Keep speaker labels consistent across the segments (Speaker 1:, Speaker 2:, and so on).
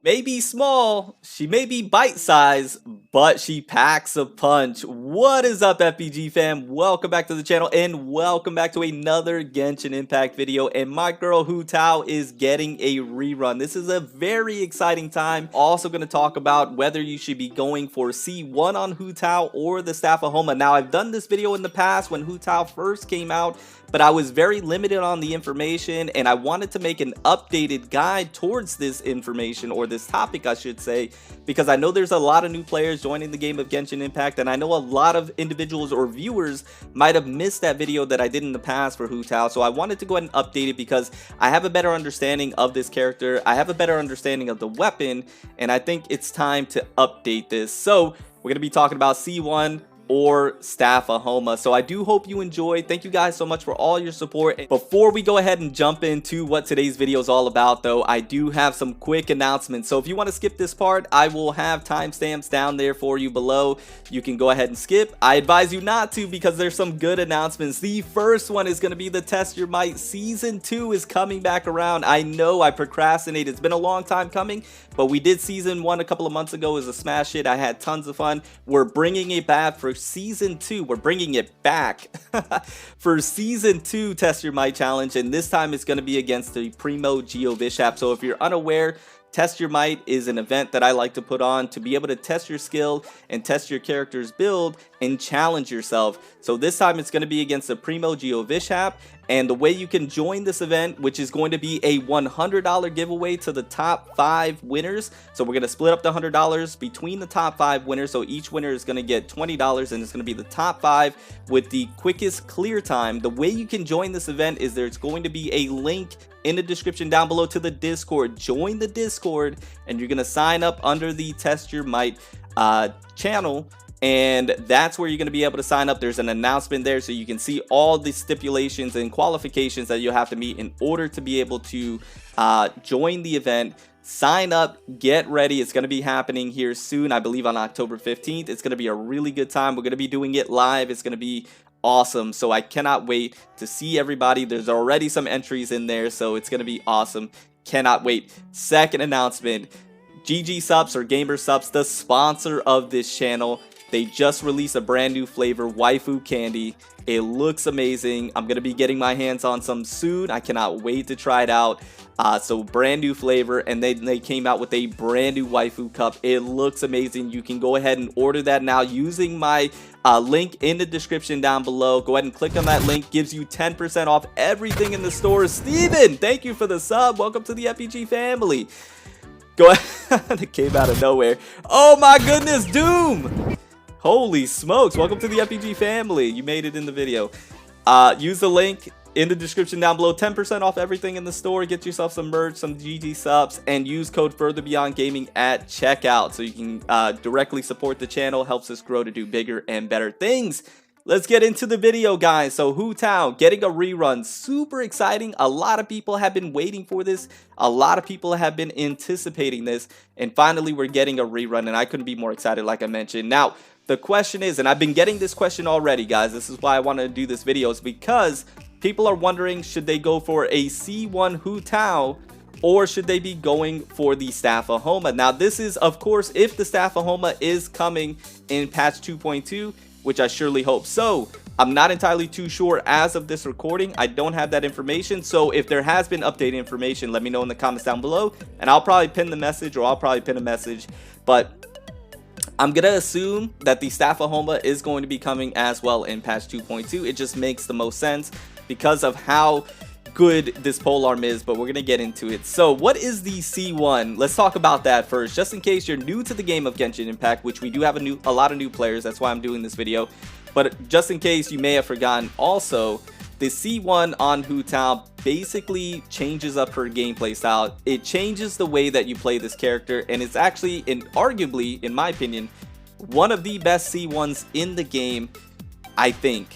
Speaker 1: may be small, she may be bite-sized, but she packs a punch. What is up, FBG fam? Welcome back to the channel and welcome back to another Genshin Impact video. And my girl Hu Tao is getting a rerun. This is a very exciting time. Also going to talk about whether you should be going for C1 on Hu Tao or the Staff of Homa. Now, I've done this video in the past when Hu Tao first came out, but I was very limited on the information and I wanted to make an updated guide towards this information, or this topic I should say, because I know there's a lot of new players joining the game of Genshin Impact, and I know a lot of individuals or viewers might have missed that video that I did in the past for Hu Tao. So I wanted to go ahead and update it because I have a better understanding of this character, I have a better understanding of the weapon, and I think it's time to update this. So we're going to be talking about C1 or Staff of Homa. So I do hope you enjoyed. Thank you guys so much for all your support. Before we go ahead and jump into what today's video is all about though, I do have some quick announcements. So if you want to skip this part, I will have timestamps down there for you below. You can go ahead and skip. I advise you not to because there's some good announcements. The first one is going to be the Test Your Might Season 2 is coming back around. I know I procrastinated. It's been a long time coming, but we did Season 1 a couple of months ago. It was a smash hit. I had tons of fun. We're bringing it back for Season 2. We're bringing it back for Season 2 Test Your Might Challenge, and this time it's going to be against the Primo Geovishap. So if you're unaware, Test Your Might is an event that I like to put on to be able to test your skill and test your character's build and challenge yourself. So this time it's going to be against the Primo Geovishap, and the way you can join this event, which is going to be a $100 giveaway to the top 5 winners. So we're going to split up the $100 between the top 5 winners. So each winner is going to get $20, and it's going to be the top 5 with the quickest clear time. The way you can join this event is there's going to be a link in the description down below to the Discord. Join the Discord and you're going to sign up under the Test Your Might channel, and that's where you're going to be able to sign up. There's an announcement there so you can see all the stipulations and qualifications that you have to meet in order to be able to join the event. Sign up, get ready. It's going to be happening here soon, I believe on October 15th. It's going to be a really good time. We're going to be doing it live. It's going to be awesome, so I cannot wait to see everybody. There's already some entries in there, so it's going to be awesome. Cannot wait. Second announcement, GG Supps or Gamer Supps, the sponsor of this channel, they just released a brand new flavor, waifu candy. It looks amazing. I'm going to be getting my hands on some soon. I cannot wait to try it out. So brand new flavor, and they came out with a brand new waifu cup. It looks amazing. You can go ahead and order that now using my link in the description down below. Go ahead and click on that link. Gives you 10% off everything in the store. Steven, thank you for the sub. Welcome to the FPG family. Go ahead. It came out of nowhere. Oh my goodness, Doom. Holy smokes, welcome to the FPG family. You made it in the video. Use the link in the description down below. 10% off everything in the store. Get yourself some merch, some GG Supps, and use code Further Beyond Gaming at checkout so you can directly support the channel. Helps us grow to do bigger and better things. Let's get into the video, guys. So Hu Tao getting a rerun, super exciting. A lot of people have been waiting for this. A lot of people have been anticipating this, and finally we're getting a rerun, and I couldn't be more excited, like I mentioned. Now, the question is, and I've been getting this question already, guys. This is why I wanted to do this video, is because people are wondering, should they go for a C1 Hu Tao or should they be going for the Staff of Homa? Now, this is, of course, if the Staff of Homa is coming in patch 2.2, which I surely hope so. I'm not entirely too sure as of this recording. I don't have that information. So if there has been updated information, let me know in the comments down below, and I'll probably pin the message, or I'll probably pin a message. But I'm going to assume that the Staff of Homa is going to be coming as well in patch 2.2. It just makes the most sense because of how good this polearm is, but we're going to get into it. So what is the C1? Let's talk about that first, just in case you're new to the game of Genshin Impact, which we do have a lot of new players. That's why I'm doing this video. But just in case you may have forgotten, also, the C1 on Hu Tao basically changes up her gameplay style. It changes the way that you play this character, and it's actually, arguably, in my opinion, one of the best C1s in the game, I think.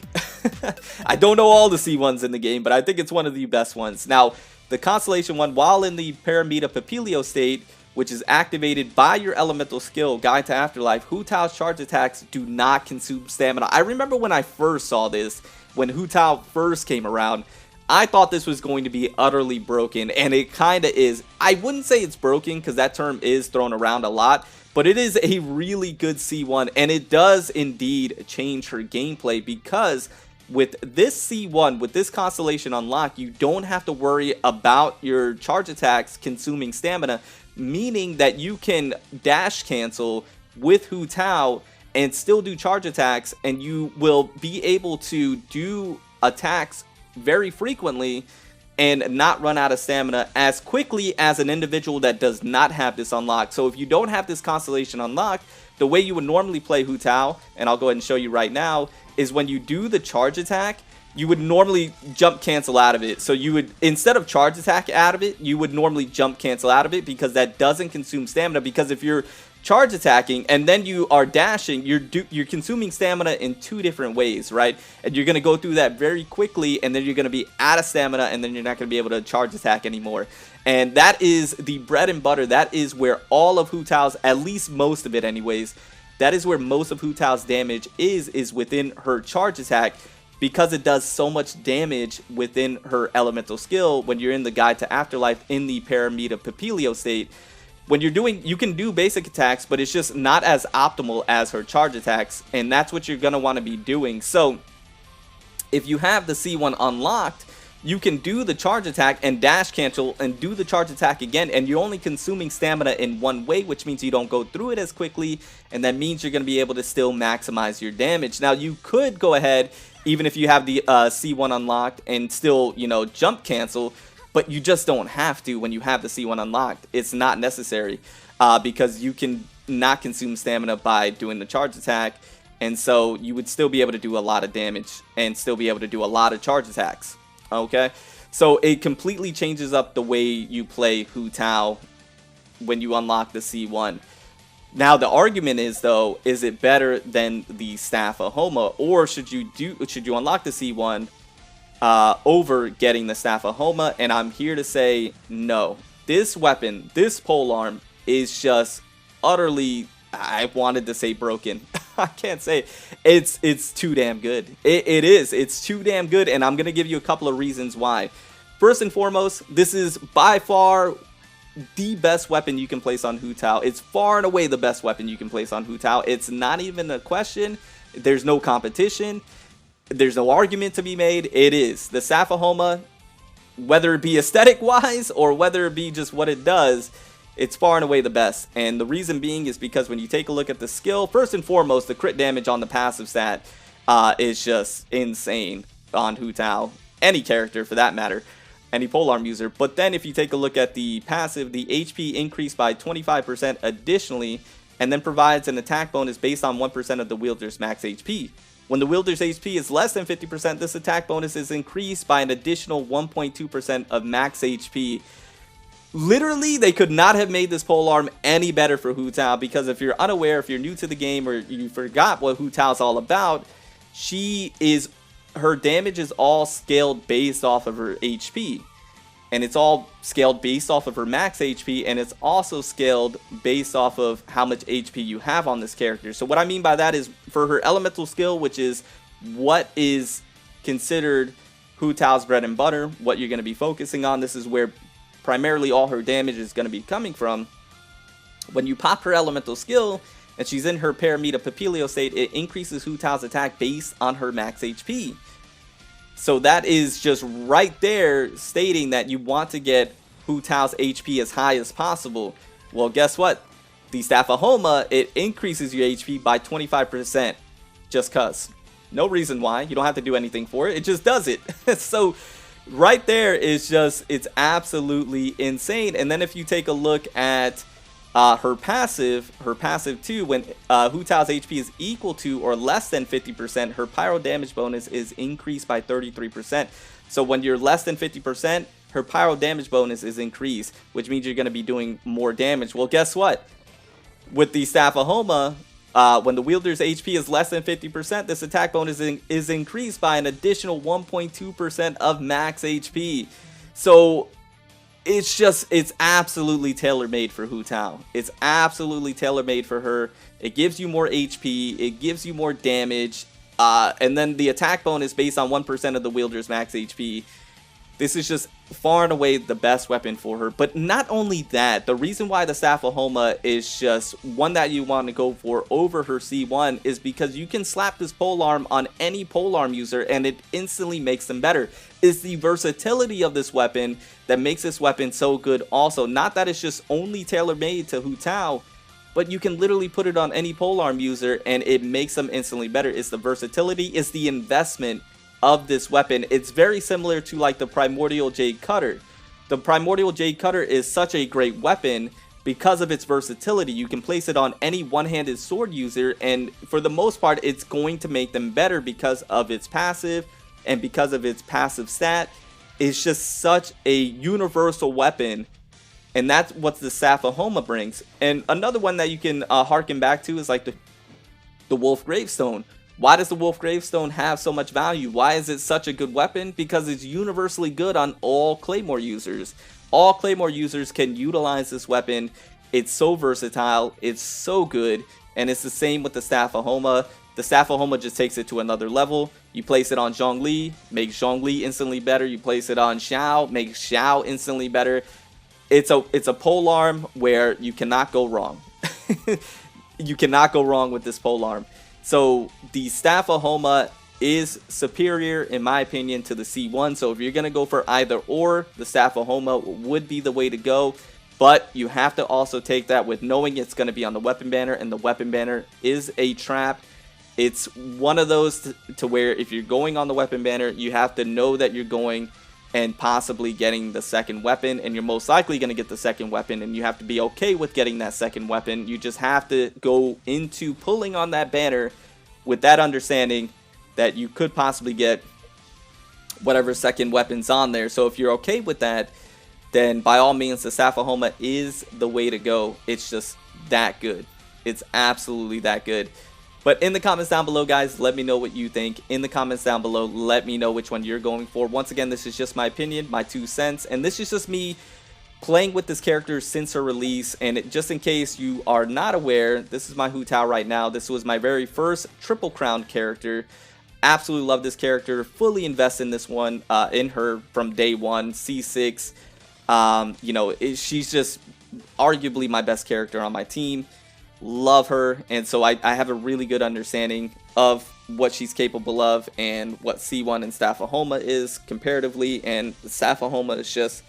Speaker 1: I don't know all the C1s in the game, but I think it's one of the best ones. Now, the Constellation one, while in the Paramita Papilio state, which is activated by your elemental skill, Guide to Afterlife, Hu Tao's charge attacks do not consume stamina. I remember when I first saw this, when Hu Tao first came around, I thought this was going to be utterly broken, and it kind of is. I wouldn't say it's broken because that term is thrown around a lot, but it is a really good C1, and it does indeed change her gameplay because with this C1, with this constellation unlock, you don't have to worry about your charge attacks consuming stamina, meaning that you can dash cancel with Hu Tao and still do charge attacks, and you will be able to do attacks very frequently and not run out of stamina as quickly as an individual that does not have this unlocked. So if you don't have this constellation unlocked, the way you would normally play Hu Tao, and I'll go ahead and show you right now, is when you do the charge attack, you would normally jump cancel out of it. So you would, instead of charge attack out of it, you would normally jump cancel out of it because that doesn't consume stamina. Because if you're charge attacking and then you are dashing, you're consuming stamina in two different ways, right? And you're going to go through that very quickly, and then you're going to be out of stamina, and then you're not going to be able to charge attack anymore. And that is the bread and butter. That is where all of Hu Tao's, at least most of it anyways, that is where most of Hu Tao's damage is within her charge attack, because it does so much damage within her elemental skill when you're in the Guide to Afterlife in the Paramita Papilio state. When you're doing, you can do basic attacks, but it's just not as optimal as her charge attacks, and that's what you're going to want to be doing. So if you have the C1 unlocked, you can do the charge attack and dash cancel and do the charge attack again, and you're only consuming stamina in one way, which means you don't go through it as quickly, and that means you're going to be able to still maximize your damage. Now, you could go ahead, even if you have the C1 unlocked, and still, you know, jump cancel, but you just don't have to when you have the C1 unlocked. It's not necessary because you can not consume stamina by doing the charge attack, and so you would still be able to do a lot of damage and still be able to do a lot of charge attacks. Okay, so it completely changes up the way you play Hu Tao when you unlock the C1. Now the argument is, though, is it better than the Staff of Homa, or should you unlock the C1 over getting the Staff of Homa? And I'm here to say no. This weapon, this polearm, is just utterly, I wanted to say broken. I can't say it. It's too damn good. It is. It's too damn good, and I'm gonna give you a couple of reasons why. First and foremost, this is by far the best weapon you can place on Hu Tao. It's far and away the best weapon you can place on Hu Tao. It's not even a question. There's no competition. There's no argument to be made. It is. The Staff of Homa, whether it be aesthetic wise or whether it be just what it does, it's far and away the best. And the reason being is because when you take a look at the skill, first and foremost, the crit damage on the passive stat is just insane on Hu Tao. Any character for that matter. Any polearm user. But then if you take a look at the passive, the HP increased by 25% additionally, and then provides an attack bonus based on 1% of the wielder's max HP. When the wielder's HP is less than 50%, this attack bonus is increased by an additional 1.2% of max HP. Literally, they could not have made this polearm any better for Hu Tao, because if you're unaware, if you're new to the game, or you forgot what Hu Tao's all about, her damage is all scaled based off of her HP. And it's all scaled based off of her max HP, and it's also scaled based off of how much HP you have on this character. So what I mean by that is, for her elemental skill, which is what is considered Hu Tao's bread and butter, what you're going to be focusing on, this is where primarily all her damage is going to be coming from. When you pop her elemental skill and she's in her Paramita Papilio state, it increases Hu Tao's attack based on her max HP. So that is just right there stating that you want to get Hu Tao's HP as high as possible. Well, guess what? The Staff of Homa, it increases your HP by 25%. Just cuz. No reason why. You don't have to do anything for it. It just does it. So right there is just, it's absolutely insane. And then if you take a look at her passive too, when Hu Tao's HP is equal to or less than 50%, her pyro damage bonus is increased by 33%. So when you're less than 50%, her pyro damage bonus is increased, which means you're going to be doing more damage. Well, guess what? With the Staff of Homa, when the wielder's HP is less than 50%, this attack bonus is increased by an additional 1.2% of max HP. So it's absolutely tailor-made for Hu Tao. It's absolutely tailor-made for her. It gives you more HP, it gives you more damage, and then the attack bonus based on 1% of the wielder's max HP. This is just far and away the best weapon for her. But not only that, the reason why the Staff of Homa is just one that you want to go for over her C1 is because you can slap this polearm on any polearm user and it instantly makes them better. It's the versatility of this weapon that makes this weapon so good also. Not that it's just only tailor-made to Hu Tao, but you can literally put it on any polearm user and it makes them instantly better. It's the versatility, it's the investment of this weapon. It's very similar to like the Primordial Jade Cutter. The Primordial Jade Cutter is such a great weapon because of its versatility. You can place it on any one-handed sword user and for the most part it's going to make them better because of its passive and because of its passive stat. It's just such a universal weapon, and that's what the Staff of Homa brings. And another one that you can harken back to is like the Wolf Gravestone. Why does the Wolf Gravestone have so much value? Why is it such a good weapon? Because it's universally good on all Claymore users. All Claymore users can utilize this weapon. It's so versatile, it's so good, and it's the same with the Staff of Homa. The Staff of Homa just takes it to another level. You place it on Zhongli, makes Zhongli instantly better. You place it on Xiao, makes Xiao instantly better. It's a polearm where you cannot go wrong. You cannot go wrong with this polearm. So the Staff of Homa is superior in my opinion to the C1. So if you're going to go for either or, the Staff of Homa would be the way to go. But you have to also take that with knowing it's going to be on the weapon banner, and the weapon banner is a trap. It's one of those to where if you're going on the weapon banner, you have to know that you're going and possibly getting the second weapon, and you're most likely going to get the second weapon, and you have to be okay with getting that second weapon. You just have to go into pulling on that banner with that understanding that you could possibly get whatever second weapon's on there. So if you're okay with that, then by all means the Staff of Homa is the way to go. It's just that good. It's absolutely that good. But in the comments down below, guys, let me know what you think. In the comments down below, let me know which one you're going for. Once again, this is just my opinion, my 2 cents, and this is just me playing with this character since her release. And just in case you are not aware, this is my Hu Tao right now. This was my very first Triple Crown character. Absolutely love this character. Fully invest in this one, in her from day one. C6. You know, she's just arguably my best character on my team. Love her, and so I have a really good understanding of what she's capable of and what C1 and Staff of Homa is comparatively, and the Staff of Homa is just,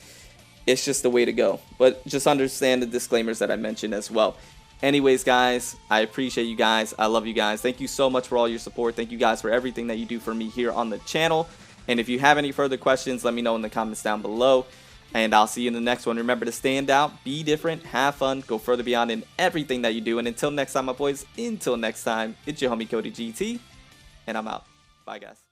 Speaker 1: it's just the way to go. But just understand the disclaimers that I mentioned as well. Anyways, guys, I appreciate you guys. I love you guys. Thank you so much for all your support. Thank you guys for everything that you do for me here on the channel. And if you have any further questions, let me know in the comments down below. And I'll see you in the next one. Remember to stand out, be different, have fun, go further beyond in everything that you do. And until next time, my boys, until next time, it's your homie Cody GT, and I'm out. Bye, guys.